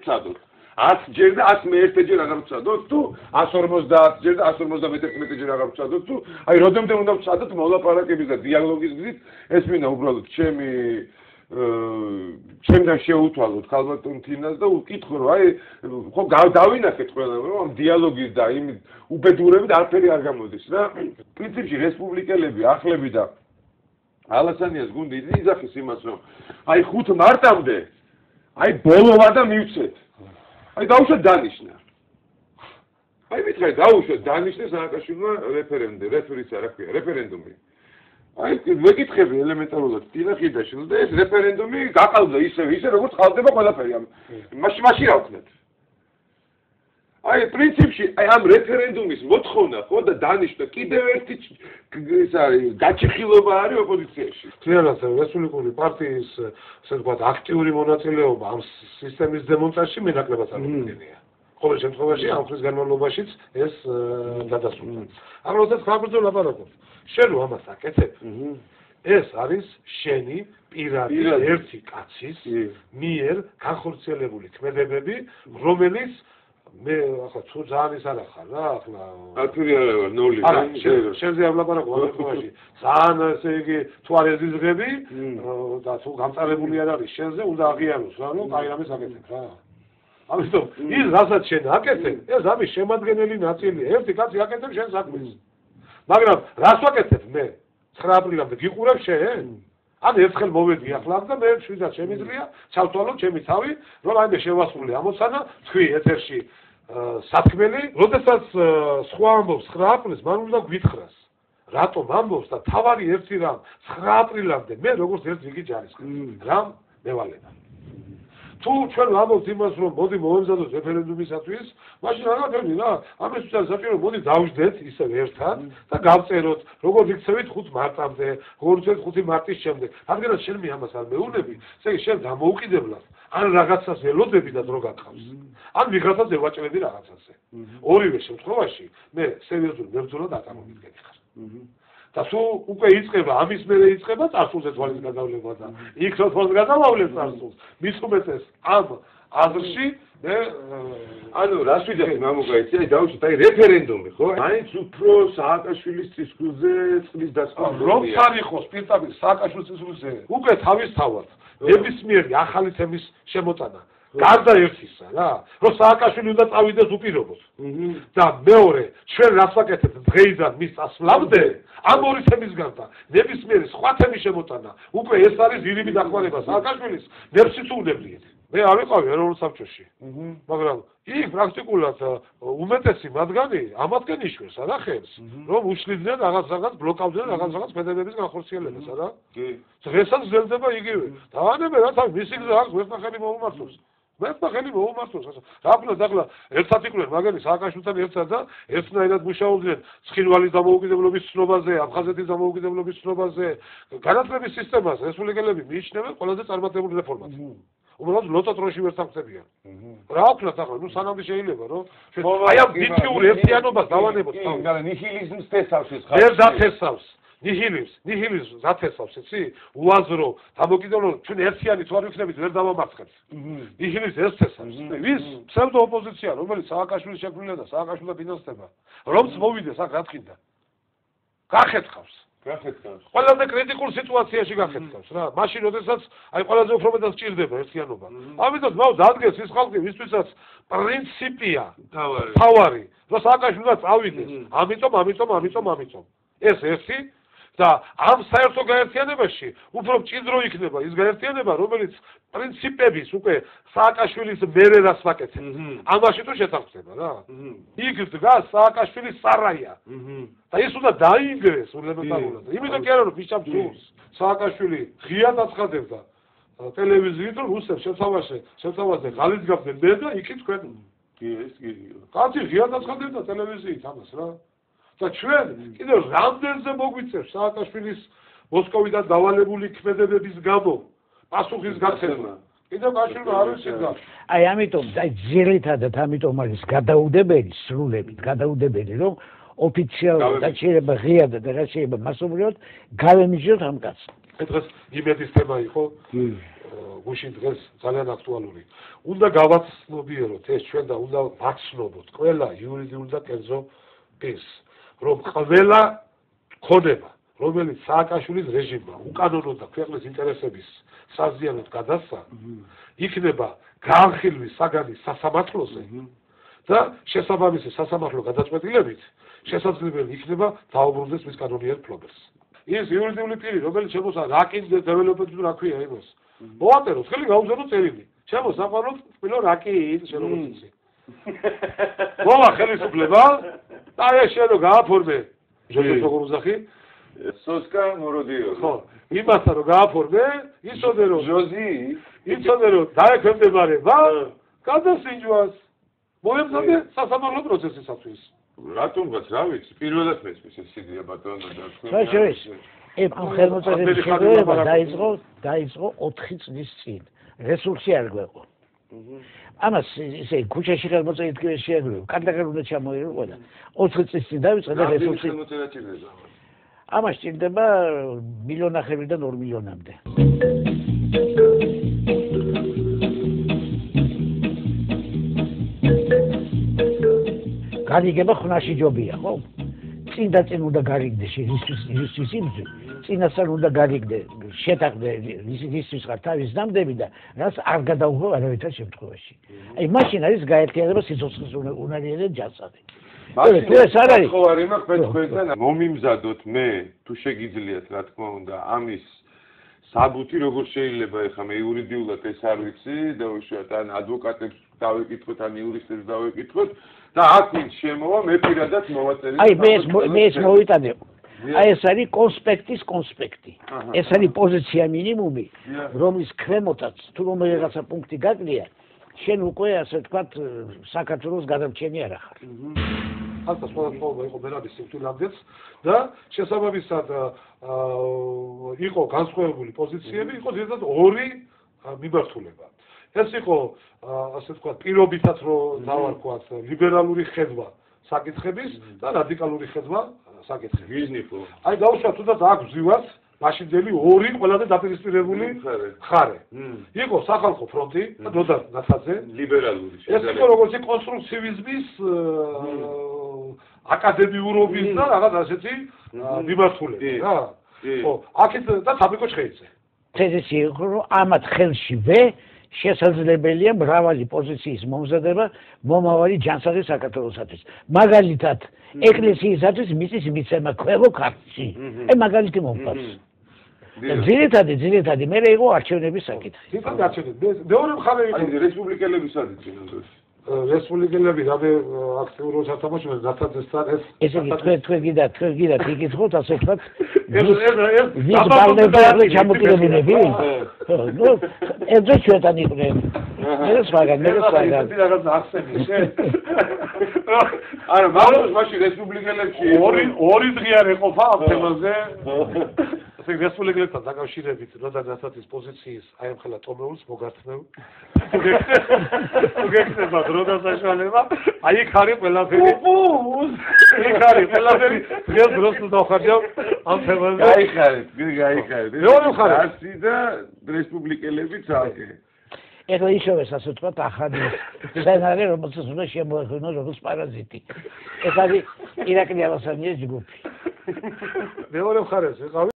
ვცადოთ. 100 ჯერ და 101 ჯერ აღარ ვცადოთ თუ 150 ჯერ და 151 ჯერ აღარ ვცადოთ თუ აი როდემდე უნდა ვცადოთ მოლაპარაკების და დიალოგის გზით ეს მინდა უბრალოდ ჩემთან შეუთვალოთ ქალბატონ თინას და ვკითხო რომ აი ხო დავინახეთ ყველა რომ ამ დიალოგის და იმ უბედურებით არაფერი არ გამოდის რა პრინციპში რესპუბლიკელები ახლები და ალასანიას გუნდი იძახის იმას რომ აი 5 მარტამდე აი ბოლოვა და მივცეთ აი დაუშვათ დანიშნა აი მითხარი დაუშვათ დანიშნა სააკაშვილმა რეფერენდუმი აი ვეკითხები ელემენტარულად ტინახიდაშვილს და ეს რეფერენდუმი გაყალბდა ისე როგორც ყალბდება ყველაფერი მაშინ რა ვქნათ აი პრინციპში აი ამ რეფერენდუმის მოთხოვნა ხო და დანიშნა კიდევ ერთი ის არის გაჩეხილობა არის ოპოზიციაში თლიანად რესპუბლიკური პარტიის ასე ვთქვათ აქტიური მონაწილეობა ამ სისტემის დემონტაჟში მენაკლებად წარმოუდგენია ყოველ შემთხვევაში ამ ხნის განმავლობაშიც ეს გადასულა აღარ როდესაც ხალხზე ლაპარაკობ შენ რომ ამას აკეთებ ეს არის შენი პირადი ერთი კაცის მიერ განხორციელებული ქმედებები რომელიც მე ახლა თუ ძალიან ის არ ახარ რა ახლა აკრი არა ნული შენზე არ ვლაპარაკობ ამ შემთხვევაში ძალიან ესე იგი თუ არ ეზიზღები და თუ გამწარებული არ არის შენზე უნდა აღიაროს რა რომ კაი რამეს აკეთებ რა ამიტომ ის რასაც შენ აკეთებ ეს არის შემადგენელი ნაწილია ერთი კაცი აკეთებს შენ საქმეს მაგრამ რას ვაკეთებ მე 9 აპრილამდე გიყურებ შენ ან ერთხელ მოვედი ახლა და მე შვიდად შემიძლია ჩავთვალო ჩემი თავი რომ აი მე შევასრულე ამოცანა თქვი ეთერში სათქმელი როდესაც სხვა ამბობს 9 აპრილს მან უნდა გვითხრას რატომ ამბობს და თავარი ერთი რამ 9 აპრილამდე მე როგორც ერთ რიგი ჯარისკაცი რამ მევალება თუ ჩვენ ვამბობთ იმას რომ მოდი მოვემზადოთ რეფერენდუმისათვის მაშინ არ გაგები რა ამისთვის არის საჭირო მოდი დავждეთ ისევ ერთად და გავწეროთ როგორც იქცევით 5 მარტამდე როგორც 5 მარტის შემდეგ რადგანაც შენ მე ამას არ მეუნები ესე იგი შენ დამოუკიდებლად ან რაღაცას ველოდები და დრო გაკავს ან ვიღაცას ევაჭრები რაღაცაზე ორივე შემთხვევაში მე სერიოზულ მებრძოლად არ წარმოგიდგენი ხარ და თუ უკვე იწყება ამის მერე იწყება წარსულზე თვალის გადავლება და იქ რო თვალს გადავავლებს წარსულს მის უმეტეს ამ აზრში მე ანუ რას ვიძახი მამუკაიცი აი დავუშვით აი რეფერენდუმი ხო მაინც უფრო სააკაშვილის წისქვილზე წყლის დასყიდვა რომ არ იყოს პირდაპირ სააკაშვილის წისქვილზე უკვე თავისთავად ნებისმიერი ახალი თემის შემოტანა გარდა ერთისა რა რომ სააკაშვილი უნდა წავიდეს უპირობოდ და მეორე ჩვენ რას ვაკეთებთ დღეიდან მის წასვლამდე ამ ორი თემის გარდა ნებისმიერი სხვა თემის შემოტანა უკვე ეს არის ირიბი დახმარება სააკაშვილის ნებსიც უნებლიეთ მე არ ვიყავი ეროვნულ საბჭოში მაგრამ იქ პრაქტიკულად უმეტესი მათგანი ამათგან იშვეს არა ხელს რომ უშლიდნენ რაღაც ბლოკავდნენ რაღაც ფედერების განხორციელებას არა კი დღესაც გრძელდება იგივე დავანებე რა თავი მისი გზა აქვს ვერტნახელი მოუმართოს ვერტნახელი მოუმართოს რა ვქნათ ახლა ერთად იყვნენ მაგარი სააკაშვილთან ერთად და ერთნაირად მუშაობდნენ ცხინვალის დამოუკიდებლობის ცნობაზე აფხაზეთის დამოუკიდებლობის ცნობაზე განათლების სისტემას რესპუბლიკელები მიიჩნევენ ყველაზე წარმატებულ რეფორმად უბრალოდ ლოტოტროში ვერ სამხდებიან. რა ვქნათ ახლა, ნუ სანამ შეიძლება, რომ აი ამ ბიტიურ ერთიანობას დავანებოთ. მაგრამ ნიჰილიზმს თესავს ეს ხალხი. ვერ დათესავს. ნიჰილიზმს დათესავს, იცი? უაზრო, დამოკიდებლობა, ჩვენ ერთიანი თუ არ ვიქნებით, ვერ დავამარცხებთ. ნიჰილიზმს ეს თესავს. ვის ფსევდო ოპოზიცია, რომელიც სააკაშვილის შექმნილია და სააკაშვილა ფინანსდება. რომც მოვიდეს აქ რა თქინდა. გახეთქავს. ყველაზე კრიტიკულ სიტუაციაში გახეთქავს რა. მაშინ როდესაც აი ყველაზე უფრო მეტად სჭირდება ერთიანობა. ამიტომ მაქვს დადგეს ის ხალხი, ვისთვისაც პრინციპია თავარი, რომ სააკაშვილმა წავიდეს. ამიტომ. ეს ერთი და ამ საერთო გაერთიანებაში უფრო მჭიდრო იქნება ის გაერთიანება, რომელიც პრინციპების უკვე სააკაშვილის მერე რას ვაკეთებ. ამაში თუ შეთანხმდება რა. იქ დგას სააკაშვილის სარაია. და ის უნდა დაინგრეს ელემენტარულად. იმიტომ კი არა რომ ფიშჩამსულს სააკაშვილი ღიად აცხადებდა ტელევიზიით რომ რუსებს შეთავაზე ღალით გაბდნენ მე და იქით თქვენ. კი ეს კი. კაცი ღიად აცხადებდა ტელევიზიით ამას რა. და ჩვენ კიდევ რამდენზე მოგვიწევს სააკაშვილის მოსკოვიდან დავალებული ქმედებების გამო პასუხის გაცემა. კიდევ კავშირი არ შედგა. აი ამიტომ აი ძირითადად ამიტომ არის გადაუდებელი სრულებით გადაუდებელი რომ ოფიციალურად და შეიძლება ღიად და რა შეიძლება მასობრივად გავემიჯოთ ამ კაცს. დღეს იმედის თემა იყო. გუშინ დღეს ძალიან აქტუალური. უნდა გავაცნობიეროთ ეს ჩვენ და უნდა ვაცნობოთ ყველა იურიდიული და კერძო პირს, რომ ყველა ქონება, რომელიც სააკაშვილის რეჟიმმა უკანონოდ და ქვეყნის ინტერესების საზიანოდ გადასცა, იქნება განხილვის საგანის სასამართლოზე და შესაბამისი სასამართლო გადაწყვეტილებით შესაძლებელი იქნება დაუბრუნდეს მის კანონიერ ფლობელს. ის იურიდიული პირი, რომელიც შემოსა რაკის დეველოპერს რა ქვია იმას. მოვაწეროთ, ხელი გაუზადო წერილი. შემოსაყვანოთ თბილო რაკი შენ როგორც იცი. მოვა ხელისუფლება და ეს შენ რო გააფორმე ჟოზეფ გურუზახი სოსკა მოროდიო. ხო, იმასთან რომ გააფორმე, იცოდე რომ ჟოზი, იცოდე რომ დაექვემდებარება გადასინჯვას. მოემზადე სასამართლო პროცესისათვის. რატომღაც რა ვიცი, პირველად მესმის ეს იდეა ბატონო და თქვენ ამ ხელმოწერების შეგროვება დაიწყო 4 წლის წინ. რესურსი არ გვეყო. ამას ისე ქუჩაში ხელმოწერით კი შეგვიძლია, კანდაკარ უნდა ჩამოიღო და 4 წლის წინ დაიწყო და რესურსი ხელმოწერა ჭირდება. ამას ჭირდება 1.5 მილიონიდან 2 მილიონამდე. გარიგება ხნაში ჯობია, ხო? წინ და წინ უნდა გარიგდეს ისისთვის იმზე. წინასწარ უნდა გარიგდე, შეტაკდე ისისთვის ხარ თავის ნამდები და რაც არ გადაუღო არავითარ შემთხვევაში. აი მაშინ არის გაერთიანება სიცოცხლის უნარიანად ჯანსაღი. მაშინ ხო არ იმაქვს მე თქვენთან მომიმზადოთ მე თუ შეგიძლიათ რა თქმა უნდა ამის საბუთი როგორ შეიძლება ეხლა მე იურიდიულად ეს არ ვიცი და უშუალოდ ან ადვოკატებს დავიკითხოთ ან იურისტებს დავიკითხოთ და აქ ვინც შემოვა მე პირადად მოვაწერე. აი მე ეს მოვიტანე. აი ეს არის კონსპექტის კონსპექტი. ეს არის პოზიცია მინიმუმი, რომლის ქვემოთაც თუ რომელიღაცა პუნქტი გაკლია, შენ უკვე ასე ვთქვათ საქართველოს გადამრჩენი არ ახარ. ახლა სხვადასხვა იყო მერაბის სიკვდილამდეც და შესაბამისად იყო განსხვავებული პოზიციები, იყო ზედმეტ 2 მიმართულება. ეს იყო ასე ვთქვათ პირობითაც რომ დავარქვათ ლიბერალური ხედვა საკითხების და რადიკალური ხედვა საკითხების. აი გავუშვათ თუნდაც აქ ვზივართ მაშინდელი 2 ყველაზე დაპირისპირებული მხარე. იყო სახალხო ფრონტი და დოდა ნათაძე ლიბერალური. ეს იყო როგორც კონსტრუქცივიზმის აკადემიურობის და რაღაც ასეთი მიმართულება რა. ხო, აქეთ და თაბიკო ჩხეიძე. თეზისი იყო რომ ამათ ხელშივე შესაძლებელია მრავალი პოზიციის მომზადება მომავალი ჯანსაღი საქართველოსათვის. მაგალითად, ეკლესიისათვის მიწის მიცემა ქვევო ქართლში. მაგალითი მომყავს. ძირითადი მე იყო არჩევნების საკითხი. ძირითადი არჩევნები. მეორე მხარე იყო რესპუბლიკელებისაც იცინოს. რესპუბლიკელები რამე აქტიურობ სათამაშოებს ნათაძესთან ესე იგი თქვენ გიდათ იკითხოთ ასე ვთქვათ ვის ბალნები ჩამოკიდებულები ნუ ეს ჩვენთან იყვნენ მე სხვაგან რაღაც ახსენე არა მაგას მაშინ რესპუბლიკელებში ორი დღე არ ეყოფა ამ თემაზე ასე რესპუბლიკელებთან დაკავშირებით როდა ნათაძის პოზიციის აი ამ ხელა ტომეულს მოგართმევ უგექნება როდა საშუალება აი იქ არის ყველაფერი იქ არის ყველაფერი დღეს დროს დავხარჯავ ამ თემაზე გაიხარეთ მეორე მხარე ასი და რესპუბლიკელები ცალკე ეხლა ისევ ასე ვთქვათ ახალი სცენარი რომელსაც უნდა შემოეღვინოს როგორც პარაზიტი ეს არის ირაკლი ალასანიეს ჯგუფი მეორე მხარეს